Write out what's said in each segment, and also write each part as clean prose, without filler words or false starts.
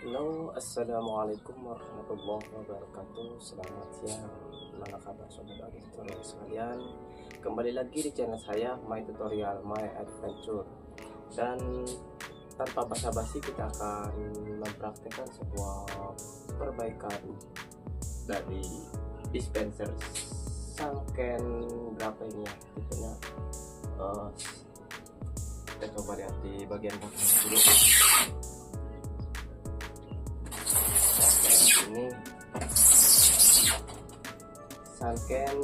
Halo, assalamualaikum warahmatullahi wabarakatuh. Selamat siang, mana kabar sobat tutorial sekalian? Kembali lagi di channel saya, My Tutorial My Adventure. Dan tanpa basa-basi kita akan mempraktekkan sebuah perbaikan dari dispenser Sanken berapa ini ya tipenya. Kita coba lihat di bagian belakang dulu. Ini Sanken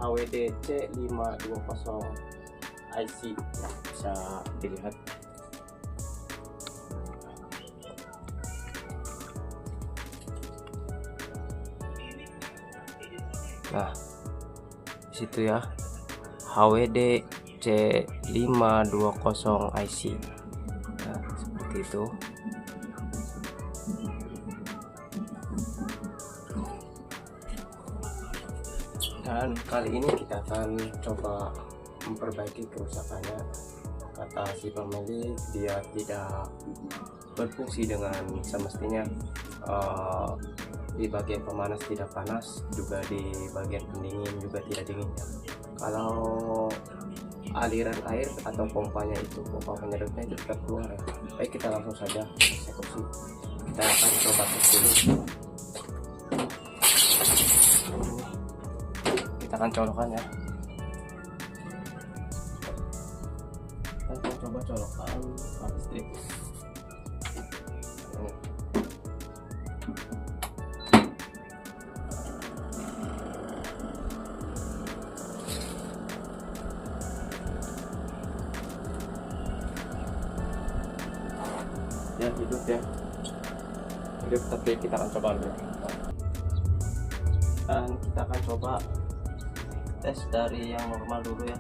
HWDC 520 IC ya, bisa dilihat. Nah, disitu ya, HWDC 520 IC. Nah, seperti itu. Dan kali ini kita akan coba memperbaiki kerusakannya. Kata si pemilik, dia tidak berfungsi dengan semestinya. Di bagian pemanas tidak panas, juga di bagian pendingin juga tidak dingin ya. Kalau aliran air atau pompanya itu, pompa penyedotnya itu tidak keluar ya. Baik, kita langsung saja eksekusi. Kita akan coba tes dulu. Kita akan colokkan ya. Kita akan coba colokkan listrik. Ya, hidup ya, hidup, tapi kita akan coba dulu. Dan kita akan coba tes dari yang normal dulu ya.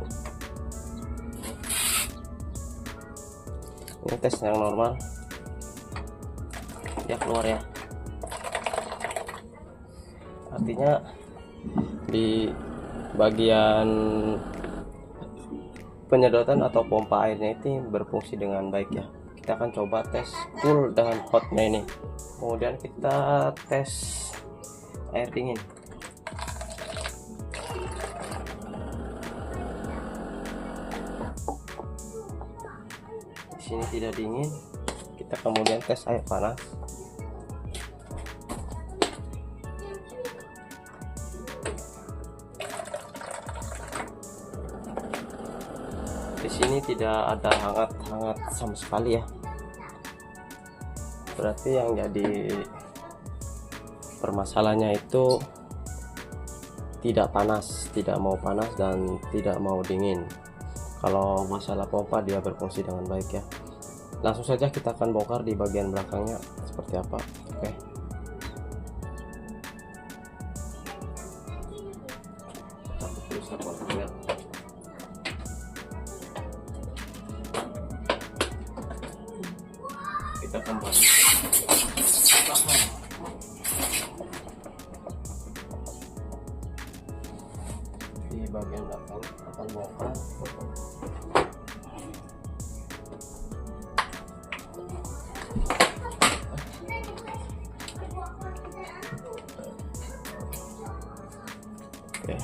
Ini tes yang normal ya, keluar ya. Artinya di bagian penyedotan atau pompa airnya itu berfungsi dengan baik ya. Kita akan coba tes full dengan hotnya ini, kemudian kita tes air dingin. Di sini tidak dingin, kita kemudian tes air panas. Di sini tidak ada hangat-hangat sama sekali ya. Berarti yang jadi permasalahannya itu tidak panas, tidak mau panas dan tidak mau dingin. Kalau masalah pompa dia berfungsi dengan baik ya. Langsung saja kita akan bongkar di bagian belakangnya seperti apa. Oke. Kita kembali di bagian belakang, akan bongkar. Oke.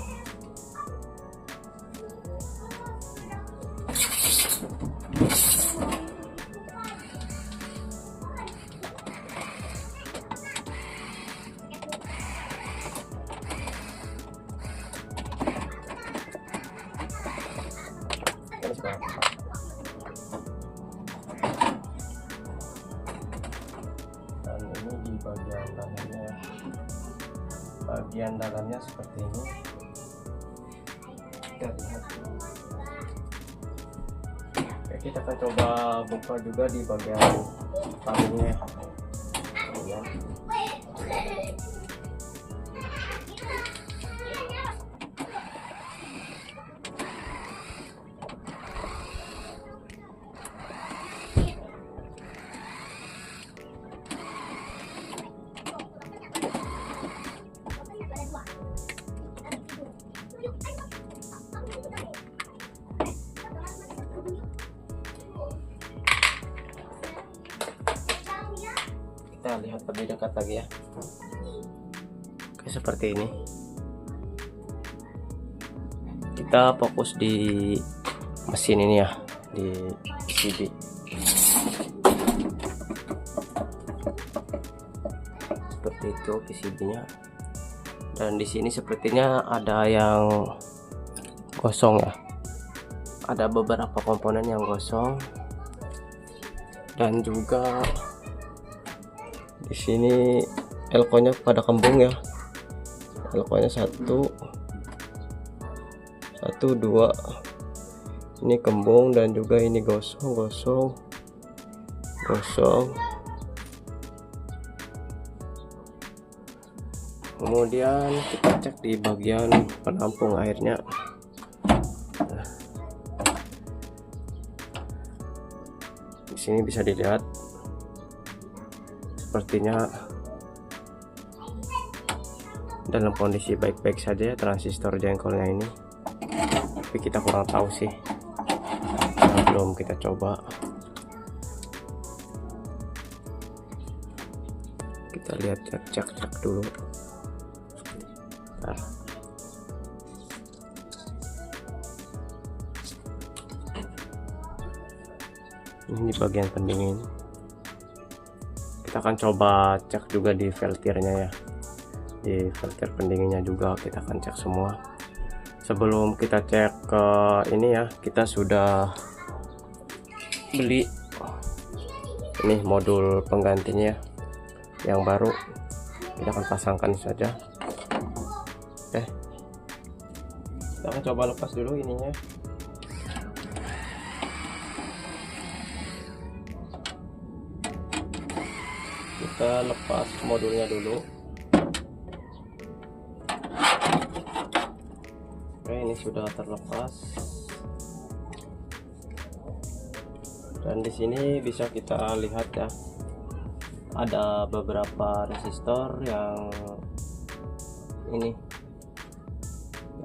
Dan ini di bagian dalamnya, bagian dalamnya seperti ini. Kita lihat. Oke, kita akan coba buka juga di bagian tabungnya ya. kita lihat lebih dekat lagi ya. Oke, seperti ini. Kita fokus di mesin ini ya, di PCB. Seperti itu PCB-nya. Dan di sini sepertinya ada yang gosong ya. Ada beberapa komponen yang gosong. Dan juga di sini elko-nya pada kembung ya. Elko-nya satu, dua. Ini kembung dan juga ini gosong. Kemudian kita cek di bagian penampung airnya. Di sini bisa dilihat sepertinya dalam kondisi baik-baik saja ya transistor jengkolnya ini, tapi kita kurang tahu sih, belum kita coba. Kita lihat, cek dulu. Nah, ini bagian pendingin. Kita akan coba cek juga di filternya ya, di filter pendinginnya juga kita akan cek semua. Sebelum kita cek ke ini ya, kita sudah beli ini modul penggantinya yang baru. Kita akan pasangkan saja. Oke, kita akan coba lepas dulu ininya. Kita lepas modulnya dulu. Oke, ini sudah terlepas. Dan di sini bisa kita lihat ya, ada beberapa resistor yang ini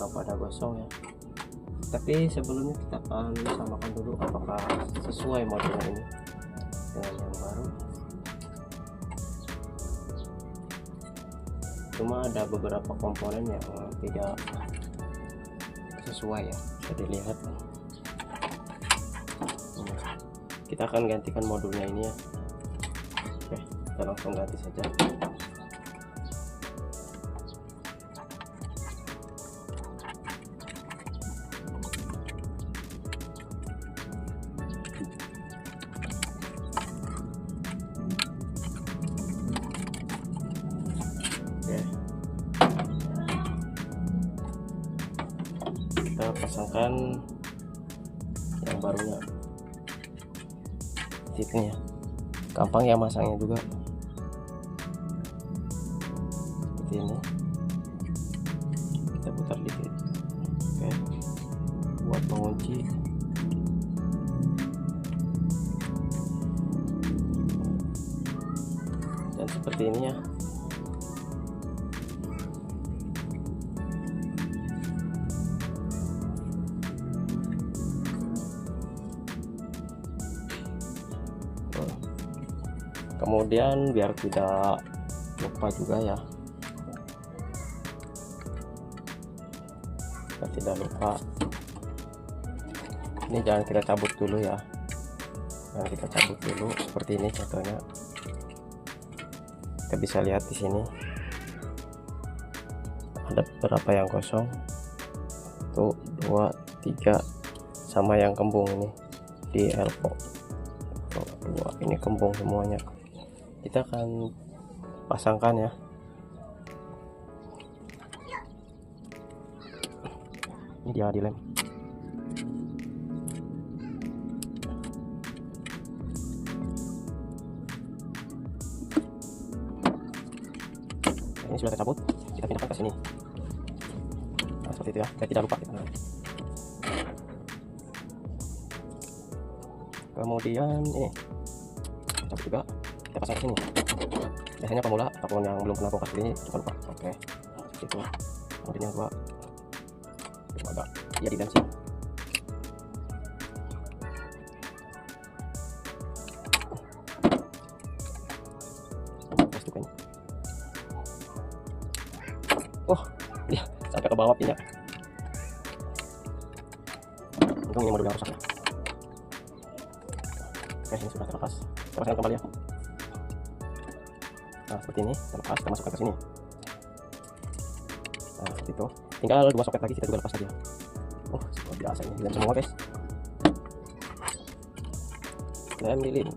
yang pada gosong ya. Tapi sebelumnya kita akan samakan dulu apakah sesuai modulnya ini dengan yang baru. Cuma ada beberapa komponen yang tidak sesuai ya, bisa dilihat. Kita akan gantikan modulnya ini ya. Oke, kita langsung ganti saja. Kita pasangkan yang barunya. Tipnya gampang ya masangnya juga, seperti ini. Kita putar dikit. Oke, buat mengunci. Dan seperti ini ya. Kemudian biar tidak lupa juga ya, biar tidak lupa, ini jangan kita cabut dulu ya, jangan kita cabut dulu. Seperti ini contohnya, kita bisa lihat di sini ada beberapa yang kosong, 1, 2, 3, sama yang kembung ini di elko. 2 ini kembung semuanya. Kita akan pasangkan ya. Ini dia dilem. Ini sudah tercabut, kita pindahkan ke sini. Nah, seperti itu ya, biar tidak lupa kita. Kemudian ini cabut juga, kita pasang ke sini. Biasanya pemula ataupun yang belum pernah bongkar ini jangan lupa. Oke, itu. Kemudian yang kedua, agak ya di bensin. sampai ke bawah pinnya. Untung ini modulnya rusak ya. Oke, ini sudah terlepas. Kita pasangkan kembali ya. Nah, seperti ini terlepas, kita masukkan ke sini. Nah, seperti itu. Tinggal 2 soket lagi, kita juga lepas saja. Oh, seperti biasa ini dilem semua guys. Lem lilin.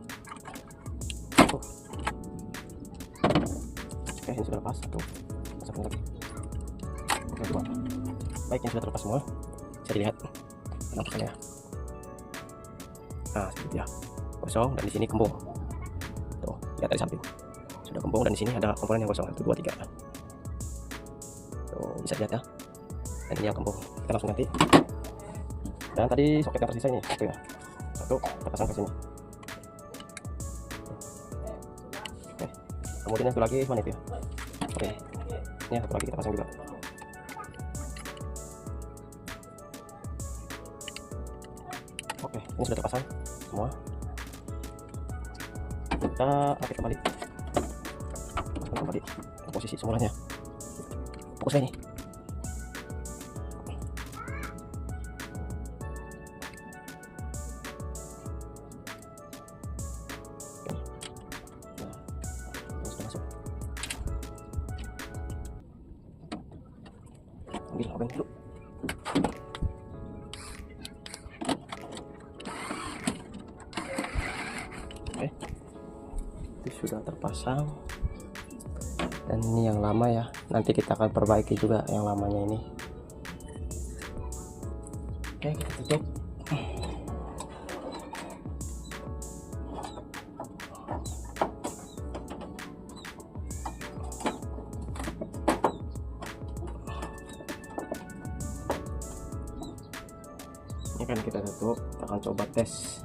Oke, ini sudah lepas. Satu, masukkan lagi. Oke, 2. Baik, ini sudah terlepas semua. Bisa dilihat penampakannya. Nah, seperti ya. Kosong dan di sini kembung. Tuh, lihat dari samping. Sudah kembung dan di sini ada komponen yang kosong. 1, 2, 3. Tuh, bisa lihat ya. Dan ini yang kembung. Kita langsung ganti. Dan tadi soket yang tersisa ini satu ya. Satu kita pasang ke sini. Oke. Kemudian yang satu lagi mana itu ya? Oke. Ini satu lagi kita pasang juga. Oke, ini sudah terpasang semua. Kita rakit kembali. Masukkan kembali ke posisi semulanya. Fokusnya ini. Ambil obeng dulu. Oke, itu sudah terpasang. Dan ini yang lama ya, nanti kita akan perbaiki juga yang lamanya ini. Oke, kita tutup. Ini kan kita tutup, kita akan coba tes.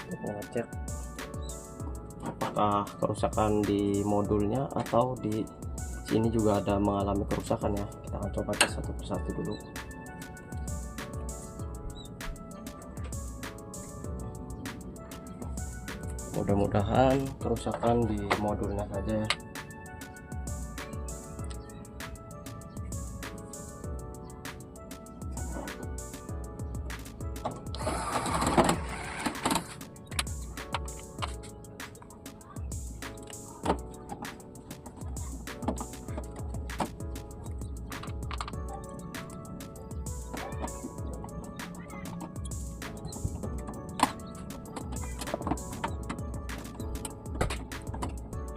Kita ngecek apakah kerusakan di modulnya atau di sini juga ada mengalami kerusakan ya. Kita akan coba tes satu persatu dulu. Mudah-mudahan kerusakan di modulnya saja ya.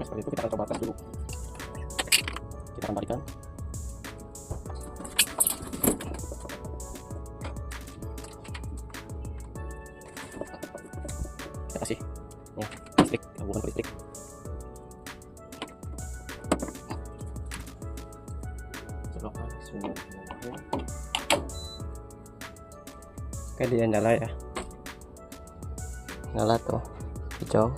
Seperti itu, kita akan coba tes dulu. Kita kembalikan. Kita kasih ya listrik, hubungan ke listrik. Colokan semua. Oke, dia nyala ya. Nyala tuh, hijau.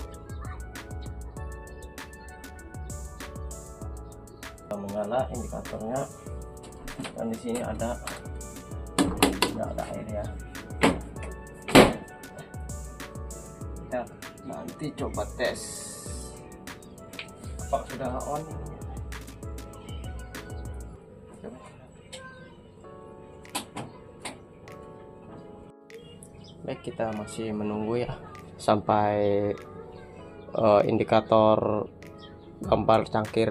Menyala indikatornya, dan di sini ada air ya. Kita nanti coba tes apakah sudah on. Baik, kita masih menunggu ya sampai indikator gambar cangkir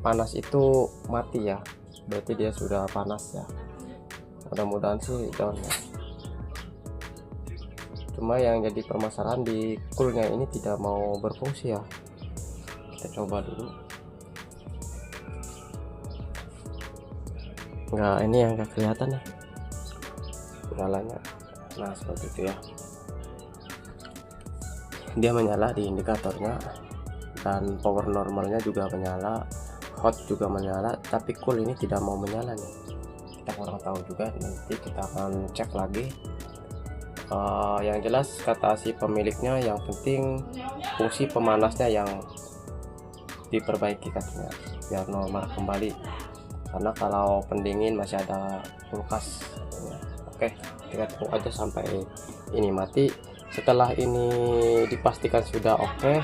panas itu mati ya, berarti dia sudah panas ya. Mudah-mudahan sih down ya. Cuma yang jadi permasalahan di coolnya ini tidak mau berfungsi ya. Kita coba dulu. Enggak, ini yang gak kelihatan ya nyalanya. Nah, seperti itu ya. Dia menyala di indikatornya, dan power normalnya juga menyala, hot juga menyala, tapi cool ini tidak mau menyala nih. Kita kurang tahu juga, nanti kita akan cek lagi. Yang jelas kata si pemiliknya, yang penting fungsi pemanasnya yang diperbaiki katanya biar normal kembali, karena kalau pendingin masih ada kulkas katanya. Oke, kita tunggu aja sampai ini mati. Setelah ini dipastikan sudah oke,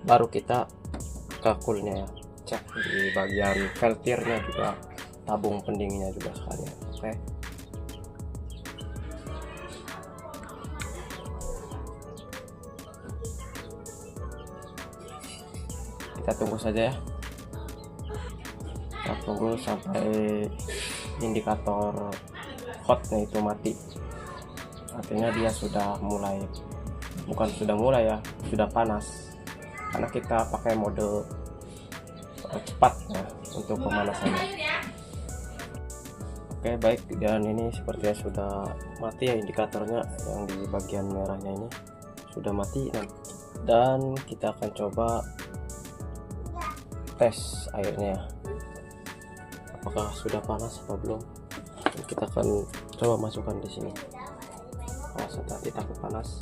baru kita kakulnya ya, cek di bagian filternya juga, tabung pendinginnya juga sekalian. Oke. Kita tunggu saja ya, kita tunggu sampai indikator hotnya itu mati, artinya dia sudah mulai, bukan sudah mulai ya, sudah panas, karena kita pakai mode cepat ya untuk pemanasannya. Oke baik, dan ini sepertinya sudah mati ya indikatornya, yang di bagian merahnya ini sudah mati. Dan kita akan coba tes airnya, apakah sudah panas atau belum. Kita akan coba masukkan di sini. Tadi takut panas.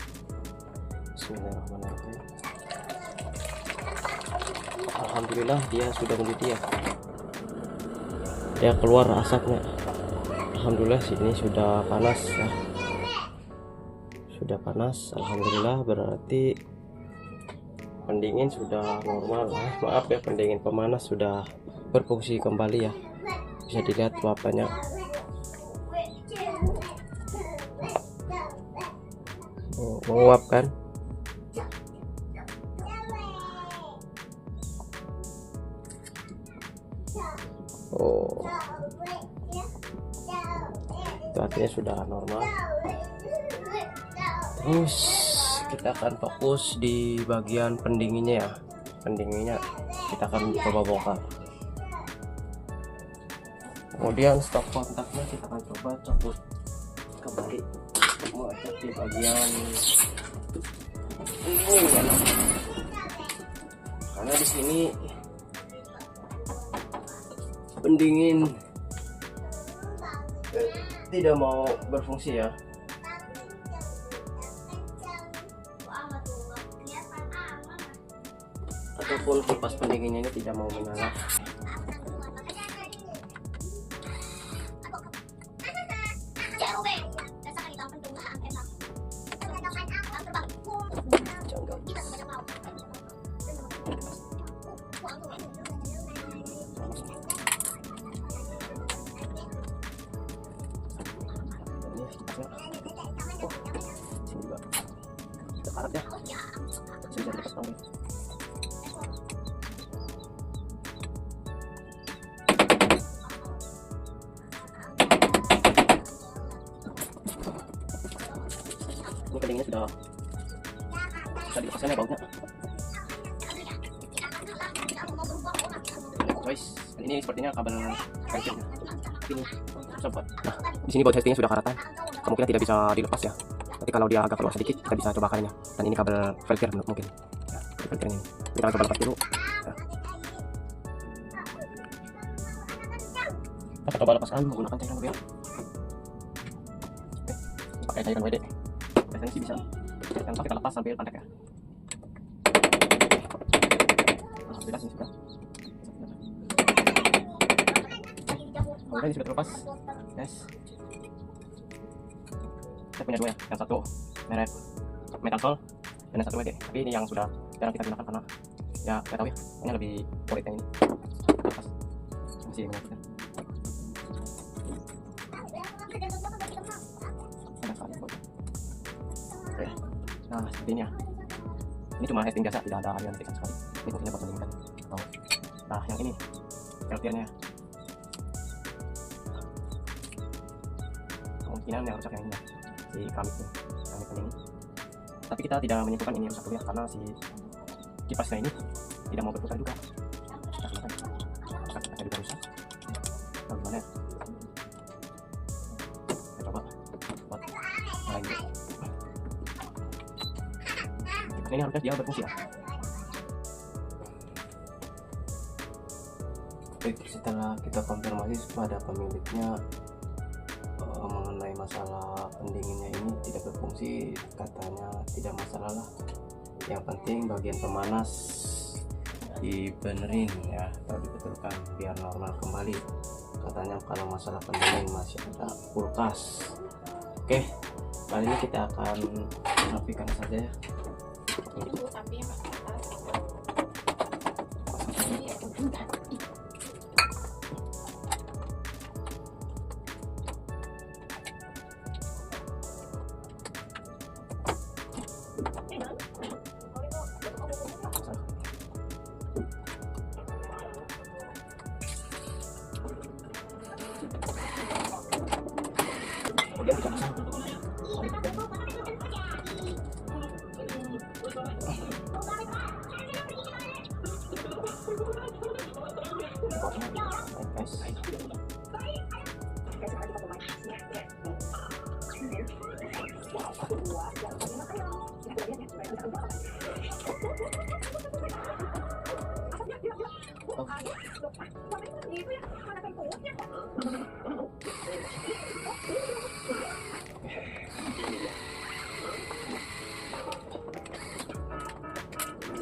Bismillahirrahmanirrahim. Alhamdulillah dia sudah mendidih ya. Dia keluar asapnya. Alhamdulillah sini sudah panas ya. Sudah panas. Alhamdulillah, berarti pendingin sudah normal. Maaf ya, pendingin pemanas sudah berfungsi kembali ya. Bisa dilihat uapannya. Menguap kan? Oh, itu artinya sudah normal. Terus kita akan fokus di bagian pendinginnya ya. Pendinginnya kita akan coba bongkar. Kemudian stop kontaknya kita akan coba cabut kembali, mengecek di bagian ini karena di sini pendingin tidak mau berfungsi ya. Ataupun kipas pendinginnya ini tidak mau menyala. Karat ya, bisa dekat banget. Ini pendinginnya sudah bisa dilepaskan ya bautnya. Guys, ini sepertinya kabel headingnya ini sobat. Nah, di sini baut headingnya sudah karatan, kemungkinan tidak bisa dilepas ya. Nanti kalau dia agak keluar sedikit, kita bisa coba kalinya. Dan ini kabel filter mungkin. Ya, filter ini. Kita coba lepas dulu. Ya. Kita coba lepaskan menggunakan cairan WD. Oke, pakai cairan WD. Biasanya sih bisa. Dan kita lepas sambil pantek ya. Alhamdulillah sini sudah. Alhamdulillah ini sudah terlepas. Yes. Saya punya dua ya, yang satu merek Metalsol dan yang satu WD. Tapi ini yang sudah jarang kita gunakan karena ya nggak tahu ya, pokoknya lebih kualitasnya ini atas masih menyangkutnya. Oke, nah seperti ini ya. Ini cuma heading biasa, tidak ada aliran listrik sekali. Ini fungsinya buat mendinginkan. Nah yang ini filternya. Kemungkinan yang rusak yang ini ya, si keramiknya, keramik pendingin. Tapi kita tidak menyimpulkan ini rusak dulu ya, karena si kipasnya ini tidak mau berputar juga. Kita silakan, kipasnya juga rusak. Nah, gimana ya? Kita coba buat nyalain dulu. Kipasnya ini harusnya dia berfungsi ya. Baik, setelah kita konfirmasi kepada pemiliknya mengenai masalah pendinginnya ini tidak berfungsi, katanya tidak masalah lah, yang penting bagian pemanas dibenerin ya atau dibetulkan biar normal kembali. Katanya kalau masalah pendingin masih ada kulkas. Oke, kali ini kita akan rapikan saja ya.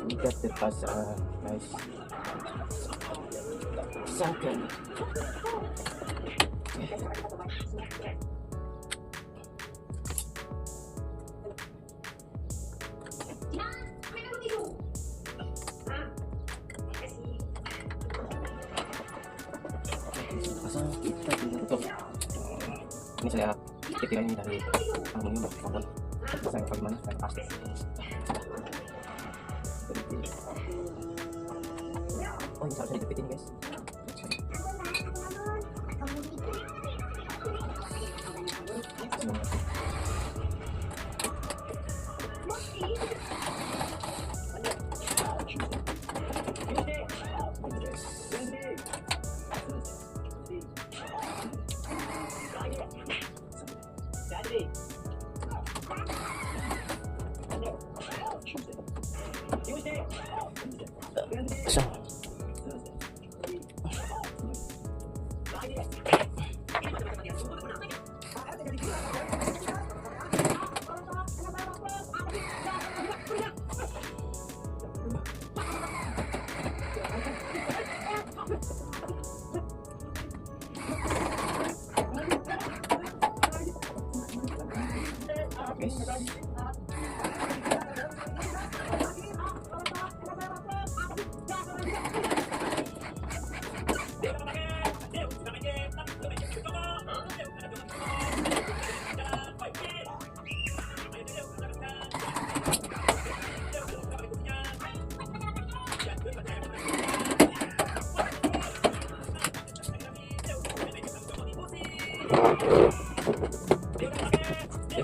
Ikat terpasang guys. Sangkan. Pasang kita tutup. Ini saya ketika ini dari aluminium maupun pasang bagaimana saya pasti. Oh, ini harus dideketin guys. So.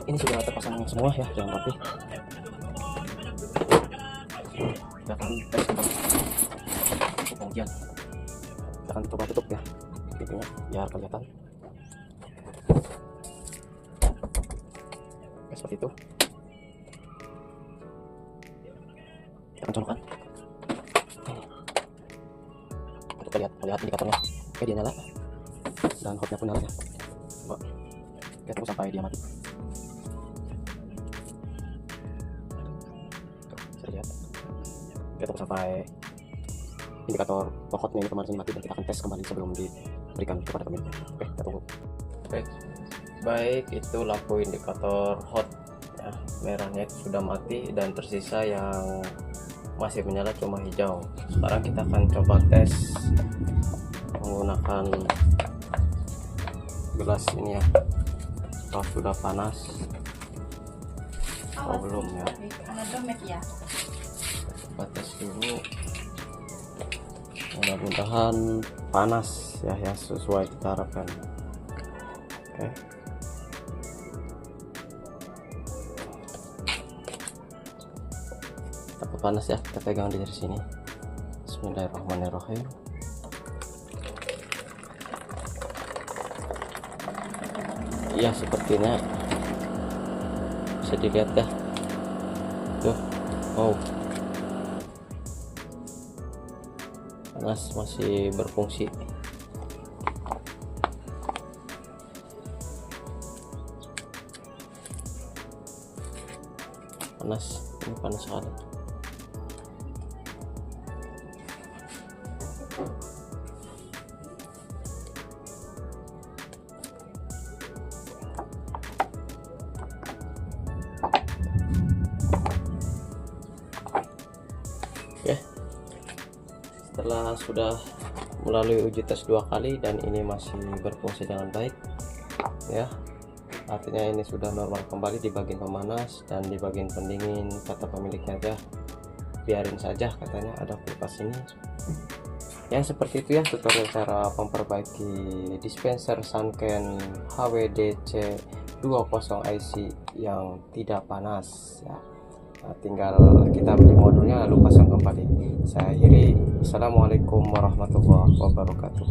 Ini sudah terpasang semua ya, jangan rapi. Kita akan tes pengujian. Kita akan coba tutup ya pintunya biar kelihatan. Oke, seperti itu. Kita akan colokkan untuk melihat indikatornya. Oke, dia nyala dan hotnya pun nyala ya. Coba kita tunggu sampai dia mati. Lihat, kita tunggu sampai indikator hotnya ini kemarin mati dan kita akan tes kembali sebelum diberikan kepada pemiliknya. Oke, kita tunggu. Oke, baik, itu lampu indikator hot ya, merahnya itu sudah mati dan tersisa yang masih menyala cuma hijau. Sekarang kita akan coba tes menggunakan gelas ini ya. Kalau sudah panas, oh belum ya. Coba tes dulu. Mudah-mudahan panas ya, yang sesuai kita harapkan. Oke. Takut panas ya, kita pegang dari sini. Bismillahirrahmanirrahim. Ya, sepertinya bisa dilihat ya. Tuh, oh, panas, masih berfungsi. Panas, ini panas sekali. Oke, setelah sudah melalui uji tes 2 kali dan ini masih berfungsi dengan baik ya, artinya ini sudah normal kembali di bagian pemanas dan di bagian pendingin. Kata pemiliknya aja biarin saja, katanya ada kulkas ini ya. Seperti itu ya tutorial cara memperbaiki dispenser Sanken HWDC 20 IC yang tidak panas ya. Nah, tinggal kita beli modulnya lalu pasang kembali. Saya akhiri. Assalamualaikum warahmatullahi wabarakatuh.